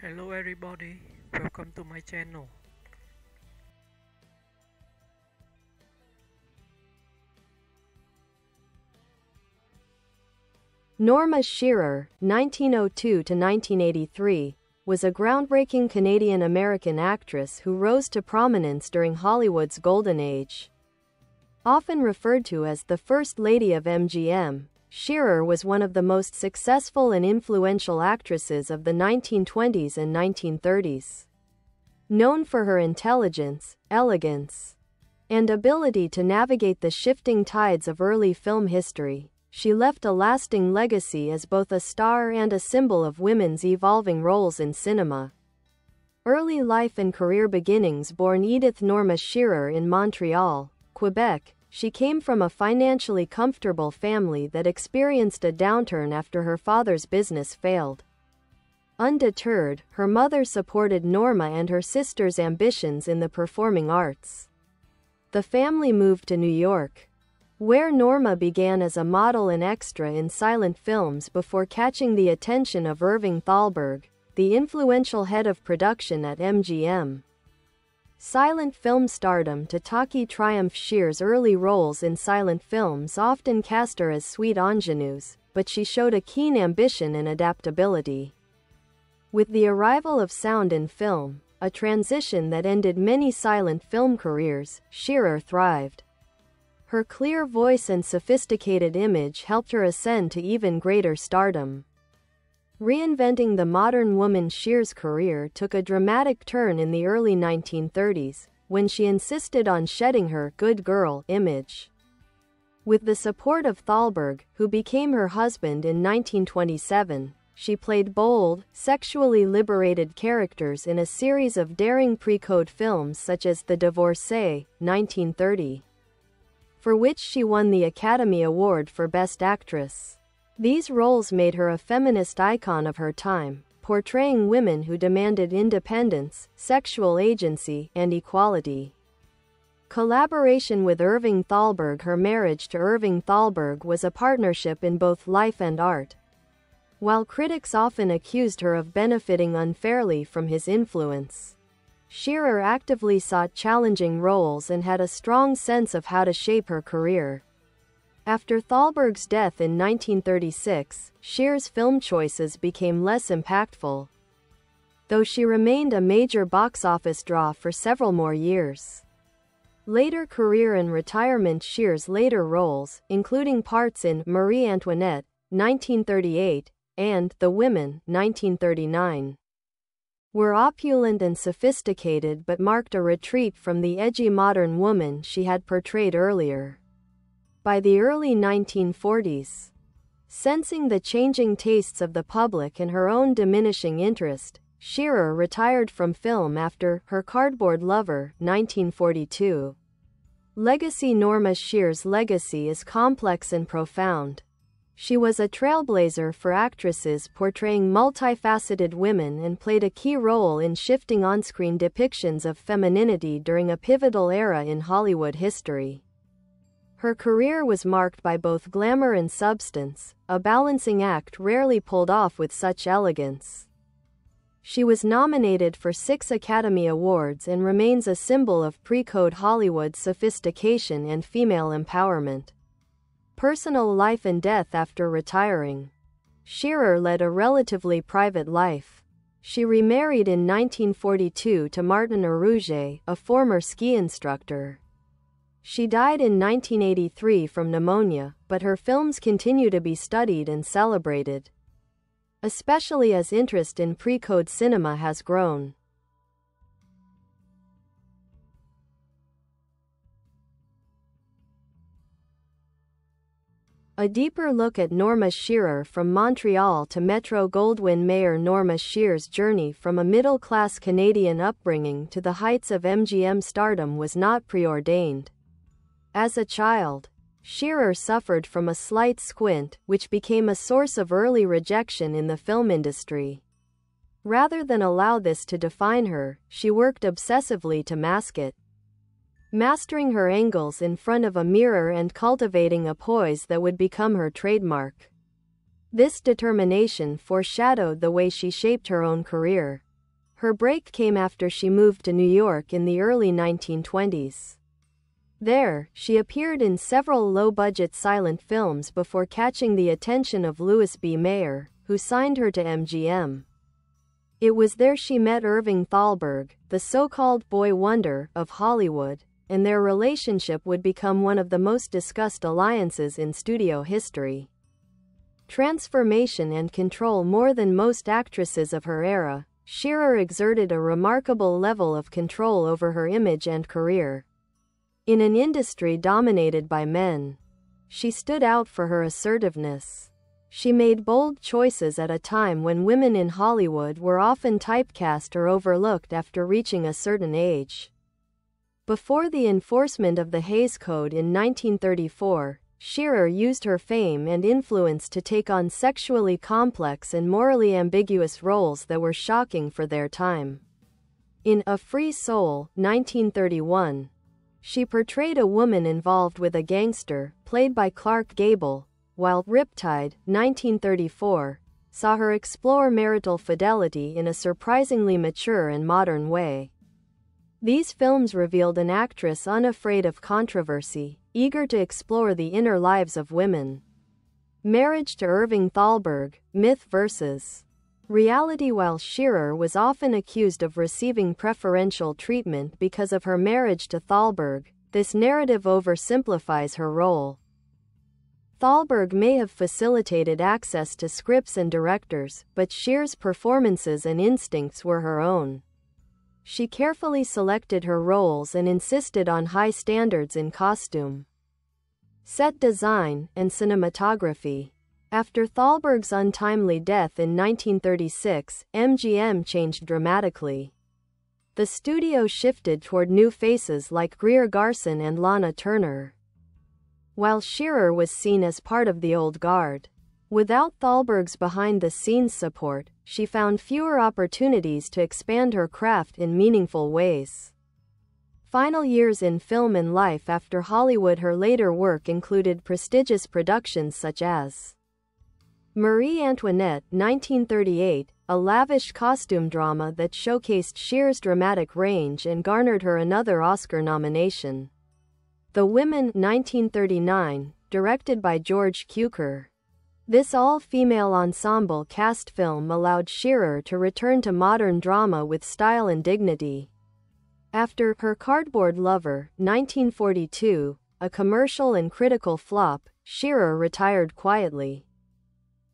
Hello everybody, welcome to my channel. Norma Shearer, 1902 to 1983, was a groundbreaking Canadian-American actress who rose to prominence during Hollywood's golden age. Often referred to as the First Lady of MGM, Shearer was one of the most successful and influential actresses of the 1920s and 1930s. Known for her intelligence, elegance, and ability to navigate the shifting tides of early film history, she left a lasting legacy as both a star and a symbol of women's evolving roles in cinema. Early life and career beginnings. Born Edith Norma Shearer in Montreal, Quebec, she came from a financially comfortable family that experienced a downturn after her father's business failed. Undeterred, her mother supported Norma and her sister's ambitions in the performing arts. The family moved to New York, where Norma began as a model and extra in silent films before catching the attention of Irving Thalberg, the influential head of production at MGM. Silent film stardom to talkie triumph. Shearer's early roles in silent films often cast her as sweet ingenues, but she showed a keen ambition and adaptability. With the arrival of sound in film, a transition that ended many silent film careers, Shearer thrived. Her clear voice and sophisticated image helped her ascend to even greater stardom. Reinventing the modern woman. Shearer's career took a dramatic turn in the early 1930s, when she insisted on shedding her good girl image. With the support of Thalberg, who became her husband in 1927, she played bold, sexually liberated characters in a series of daring pre-code films such as The Divorcee, 1930, for which she won the Academy Award for Best Actress. These roles made her a feminist icon of her time, portraying women who demanded independence, sexual agency, and equality. Collaboration with Irving Thalberg. Her marriage to Irving Thalberg was a partnership in both life and art. While critics often accused her of benefiting unfairly from his influence, Shearer actively sought challenging roles and had a strong sense of how to shape her career. After Thalberg's death in 1936, Shearer's film choices became less impactful, though she remained a major box office draw for several more years. Later career and retirement. Shearer's later roles, including parts in Marie Antoinette, 1938, and The Women, 1939, were opulent and sophisticated but marked a retreat from the edgy modern woman she had portrayed earlier. By the early 1940s, sensing the changing tastes of the public and her own diminishing interest, Shearer retired from film after Her Cardboard Lover, 1942. Legacy. Norma Shearer's legacy is complex and profound. She was a trailblazer for actresses portraying multifaceted women and played a key role in shifting on-screen depictions of femininity during a pivotal era in Hollywood history. Her career was marked by both glamour and substance, a balancing act rarely pulled off with such elegance. She was nominated for 6 Academy Awards and remains a symbol of pre-code Hollywood sophistication and female empowerment. Personal life and death. After retiring, Shearer led a relatively private life. She remarried in 1942 to Martin Arouget, a former ski instructor. She died in 1983 from pneumonia, but her films continue to be studied and celebrated, especially as interest in pre-code cinema has grown. A deeper look at Norma Shearer. From Montreal to Metro-Goldwyn-Mayer. Norma Shearer's journey from a middle-class Canadian upbringing to the heights of MGM stardom was not preordained. As a child, Shearer suffered from a slight squint, which became a source of early rejection in the film industry. Rather than allow this to define her, she worked obsessively to mask it, mastering her angles in front of a mirror and cultivating a poise that would become her trademark. This determination foreshadowed the way she shaped her own career. Her break came after she moved to New York in the early 1920s. There, she appeared in several low-budget silent films before catching the attention of Louis B. Mayer, who signed her to MGM. It was there she met Irving Thalberg, the so-called boy wonder of Hollywood, and their relationship would become one of the most discussed alliances in studio history. Transformation and control. More than most actresses of her era, Shearer exerted a remarkable level of control over her image and career. In an industry dominated by men, she stood out for her assertiveness. She made bold choices at a time when women in Hollywood were often typecast or overlooked after reaching a certain age. Before the enforcement of the Hays Code in 1934, Shearer used her fame and influence to take on sexually complex and morally ambiguous roles that were shocking for their time. In A Free Soul, 1931, she portrayed a woman involved with a gangster, played by Clark Gable, while Riptide, 1934, saw her explore marital fidelity in a surprisingly mature and modern way. These films revealed an actress unafraid of controversy, eager to explore the inner lives of women. Marriage to Irving Thalberg, Myth vs. Reality. While Shearer was often accused of receiving preferential treatment because of her marriage to Thalberg, this narrative oversimplifies her role. Thalberg may have facilitated access to scripts and directors, but Shearer's performances and instincts were her own. She carefully selected her roles and insisted on high standards in costume, set design, and cinematography. After Thalberg's untimely death in 1936, MGM changed dramatically. The studio shifted toward new faces like Greer Garson and Lana Turner, while Shearer was seen as part of the old guard. Without Thalberg's behind-the-scenes support, she found fewer opportunities to expand her craft in meaningful ways. Final years in film and life after Hollywood. Her later work included prestigious productions such as Marie Antoinette, 1938, a lavish costume drama that showcased Shearer's dramatic range and garnered her another Oscar nomination. The Women, 1939, directed by George Cukor. This all-female ensemble cast film allowed Shearer to return to modern drama with style and dignity. After Her Cardboard Lover, 1942, a commercial and critical flop, Shearer retired quietly,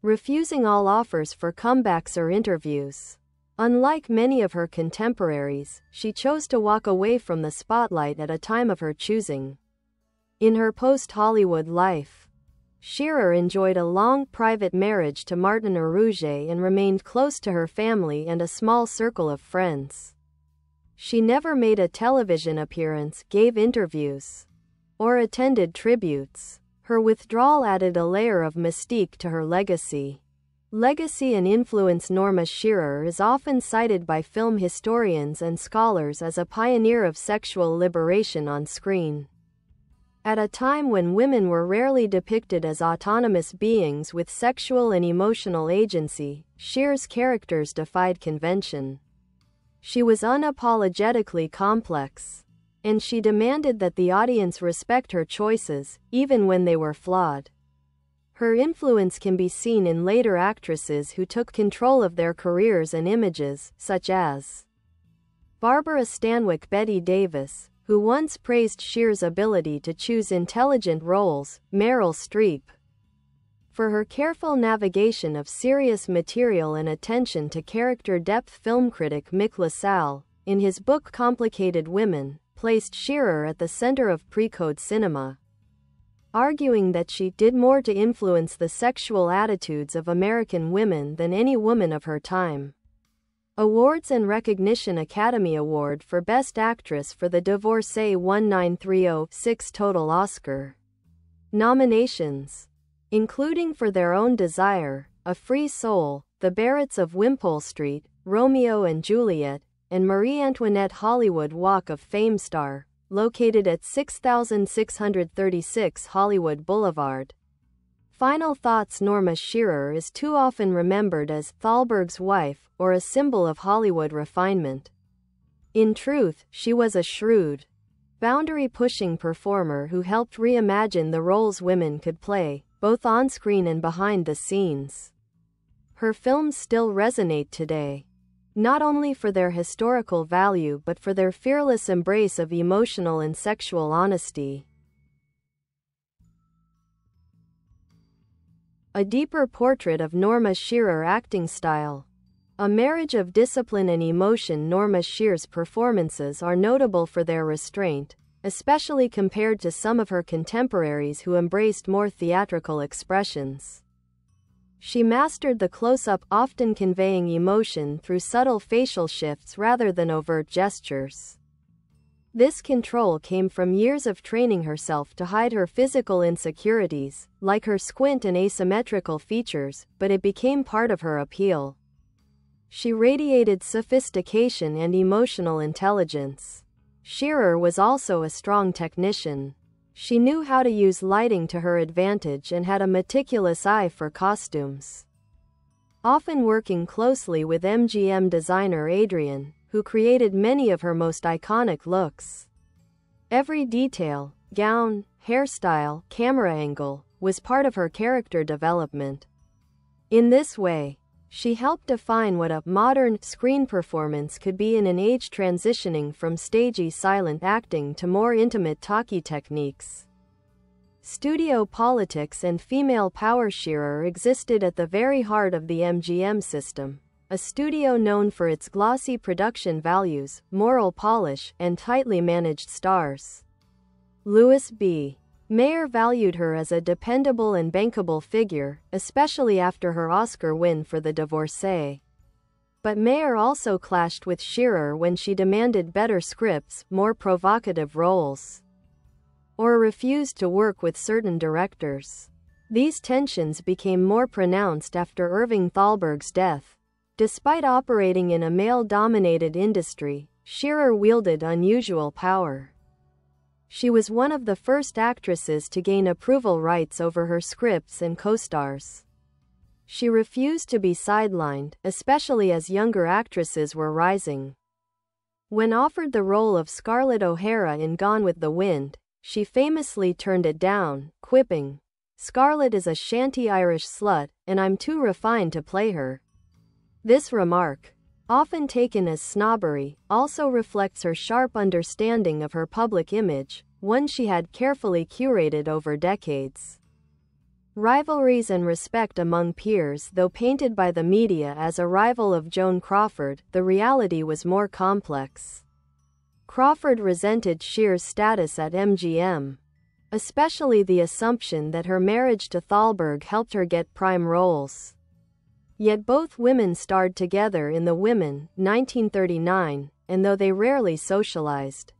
refusing all offers for comebacks or interviews. Unlike many of her contemporaries, she chose to walk away from the spotlight at a time of her choosing. In her post-Hollywood life, Shearer enjoyed a long private marriage to Martin Arouget and remained close to her family and a small circle of friends. She never made a television appearance, gave interviews, or attended tributes. Her withdrawal added a layer of mystique to her legacy. Legacy and influence. Norma Shearer is often cited by film historians and scholars as a pioneer of sexual liberation on screen. At a time when women were rarely depicted as autonomous beings with sexual and emotional agency, Shearer's characters defied convention. She was unapologetically complex, and she demanded that the audience respect her choices, even when they were flawed. Her influence can be seen in later actresses who took control of their careers and images, such as Barbara Stanwyck. Bette Davis, who once praised Shearer's ability to choose intelligent roles, Meryl Streep, for her careful navigation of serious material and attention to character depth. Film critic Mick LaSalle, in his book Complicated Women, placed Shearer at the center of pre-code cinema, arguing that she did more to influence the sexual attitudes of American women than any woman of her time. Awards and recognition. Academy Award for Best Actress for The Divorcee. 1930, 6 total Oscar nominations, including For Their Own Desire, A Free Soul, The Barretts of Wimpole Street, Romeo and Juliet, and Marie Antoinette. Hollywood Walk of Fame star, located at 6636 Hollywood Boulevard. final thoughts. Norma Shearer is too often remembered as Thalberg's wife or a symbol of Hollywood refinement. In truth, she was a shrewd, boundary-pushing performer who helped reimagine the roles women could play, both on-screen and behind the scenes. Her films still resonate today, not only for their historical value but for their fearless embrace of emotional and sexual honesty. A deeper portrait of Norma Shearer acting style. A marriage of discipline and emotion. Norma Shearer's performances are notable for their restraint, especially compared to some of her contemporaries who embraced more theatrical expressions. She mastered the close-up, often conveying emotion through subtle facial shifts rather than overt gestures. This control came from years of training herself to hide her physical insecurities, like her squint and asymmetrical features, but it became part of her appeal. She radiated sophistication and emotional intelligence. Shearer was also a strong technician. She knew how to use lighting to her advantage and had a meticulous eye for costumes. Often working closely with MGM designer Adrian, who created many of her most iconic looks. Every detail, gown, hairstyle, camera angle, was part of her character development. In this way, she helped define what a modern screen performance could be in an age transitioning from stagey silent acting to more intimate talkie techniques. Studio politics and female power. Shearer existed at the very heart of the MGM system, a studio known for its glossy production values, moral polish, and tightly managed stars. Louis B. Mayer valued her as a dependable and bankable figure, especially after her Oscar win for The Divorcee. But Mayer also clashed with Shearer when she demanded better scripts, more provocative roles, or refused to work with certain directors. These tensions became more pronounced after Irving Thalberg's death. Despite operating in a male-dominated industry, Shearer wielded unusual power. She was one of the first actresses to gain approval rights over her scripts and co-stars. She refused to be sidelined, especially as younger actresses were rising. When offered the role of Scarlett O'Hara in Gone with the Wind, she famously turned it down, quipping, "Scarlett is a shanty Irish slut, and I'm too refined to play her." This remark, often taken as snobbery, also reflects her sharp understanding of her public image, one she had carefully curated over decades. Rivalries and respect among peers. Though painted by the media as a rival of Joan Crawford, the reality was more complex. Crawford resented Shearer's status at MGM, especially the assumption that her marriage to Thalberg helped her get prime roles. Yet both women starred together in The Women, 1939, and though they rarely socialized,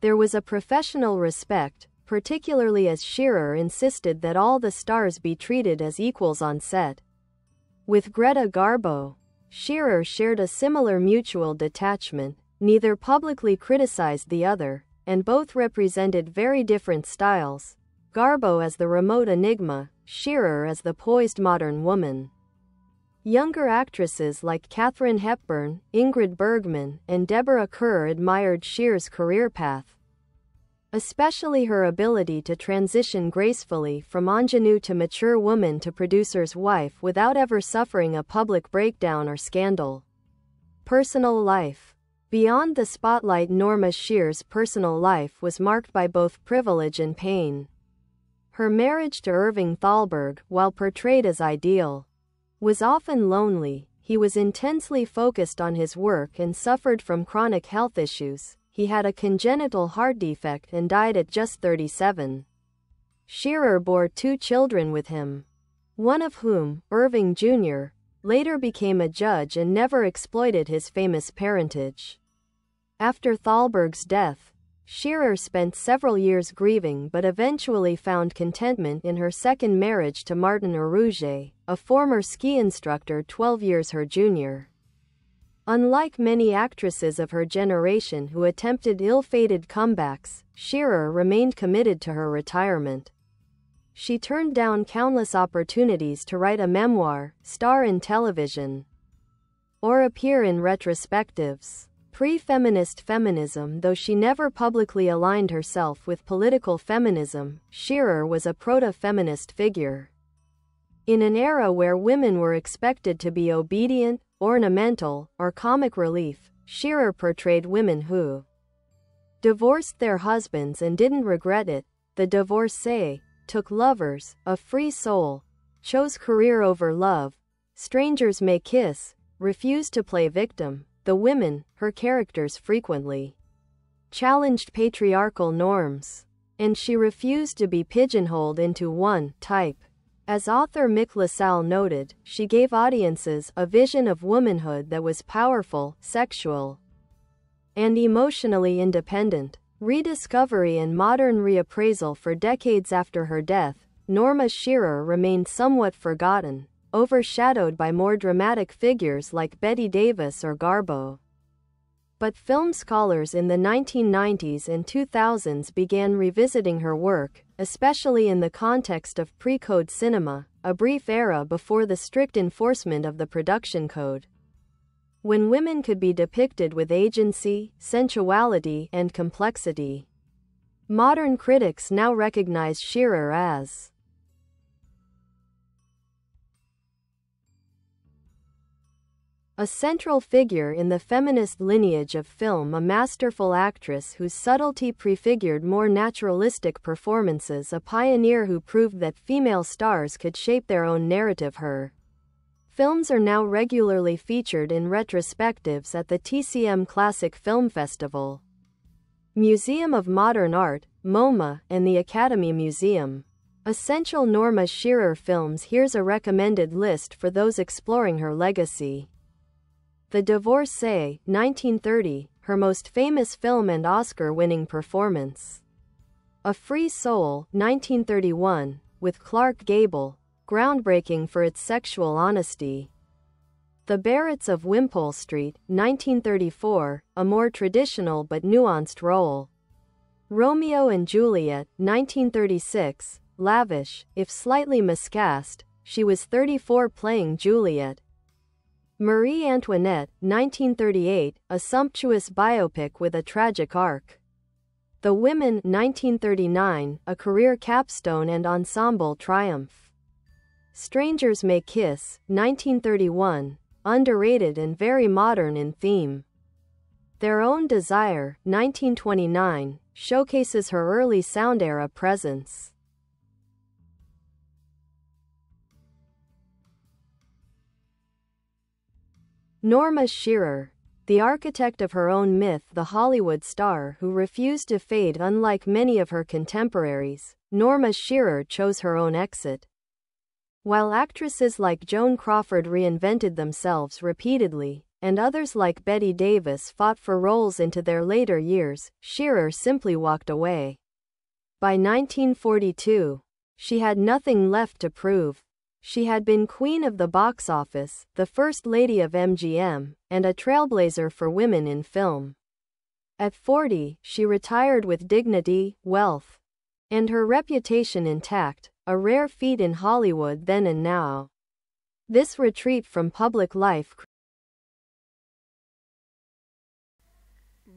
there was a professional respect, particularly as Shearer insisted that all the stars be treated as equals on set. With Greta Garbo, Shearer shared a similar mutual detachment. Neither publicly criticized the other, and both represented very different styles, Garbo as the remote enigma, Shearer as the poised modern woman. Younger actresses like Katharine Hepburn, Ingrid Bergman, and Deborah Kerr admired Shearer's career path, especially her ability to transition gracefully from ingenue to mature woman to producer's wife without ever suffering a public breakdown or scandal. Personal life. Beyond the spotlight, Norma Shearer's personal life was marked by both privilege and pain. Her marriage to Irving Thalberg, while portrayed as ideal, was often lonely. He was intensely focused on his work and suffered from chronic health issues. He had a congenital heart defect and died at just 37. Shearer bore 2 children with him, one of whom, Irving Jr., later became a judge and never exploited his famous parentage. After Thalberg's death, Shearer spent several years grieving but eventually found contentment in her second marriage to Martin Arouget, a former ski instructor 12 years her junior. Unlike many actresses of her generation who attempted ill-fated comebacks, Shearer remained committed to her retirement. She turned down countless opportunities to write a memoir, star in television, or appear in retrospectives. Pre-feminist feminism. Though she never publicly aligned herself with political feminism, Shearer was a proto-feminist figure. In an era where women were expected to be obedient, ornamental, or comic relief, Shearer portrayed women who divorced their husbands and didn't regret it. The divorcee took lovers, a free soul, chose career over love, strangers may kiss, refused to play victim. The women, her characters frequently challenged patriarchal norms, and she refused to be pigeonholed into one type. As author Mick LaSalle noted, she gave audiences a vision of womanhood that was powerful, sexual, and emotionally independent. Rediscovery and modern reappraisal. For decades after her death, Norma Shearer remained somewhat forgotten, overshadowed by more dramatic figures like Bette Davis or Garbo. But film scholars in the 1990s and 2000s began revisiting her work, especially in the context of pre-code cinema, a brief era before the strict enforcement of the production code, when women could be depicted with agency, sensuality, and complexity. Modern critics now recognize Shearer as a central figure in the feminist lineage of film, a masterful actress whose subtlety prefigured more naturalistic performances, a pioneer who proved that female stars could shape their own narrative. Her films are now regularly featured in retrospectives at the TCM Classic Film Festival, Museum of Modern Art, MoMA, and the Academy Museum. Essential Norma Shearer films. Here's a recommended list for those exploring her legacy. The Divorcee, 1930, her most famous film and Oscar-winning performance. A Free Soul, 1931, with Clark Gable, groundbreaking for its sexual honesty. The Barretts of Wimpole Street, 1934, a more traditional but nuanced role. Romeo and Juliet, 1936, lavish, if slightly miscast, she was 34 playing Juliet. Marie Antoinette, 1938, a sumptuous biopic with a tragic arc. The Women, 1939, a career capstone and ensemble triumph. Strangers May Kiss, 1931, underrated and very modern in theme. Their Own Desire, 1929, showcases her early sound era presence. Norma Shearer, the architect of her own myth, the Hollywood star who refused to fade. Unlike many of her contemporaries, Norma Shearer chose her own exit. While actresses like Joan Crawford reinvented themselves repeatedly, and others like Bette Davis fought for roles into their later years, Shearer simply walked away. By 1942, she had nothing left to prove. She had been queen of the box office, the First Lady of MGM, and a trailblazer for women in film. At 40, she retired with dignity, wealth, and her reputation intact, a rare feat in Hollywood then and now. This retreat from public life.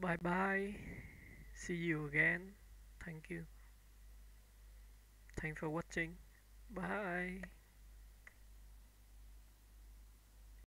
Bye bye. See you again. Thank you. Thanks for watching. Bye.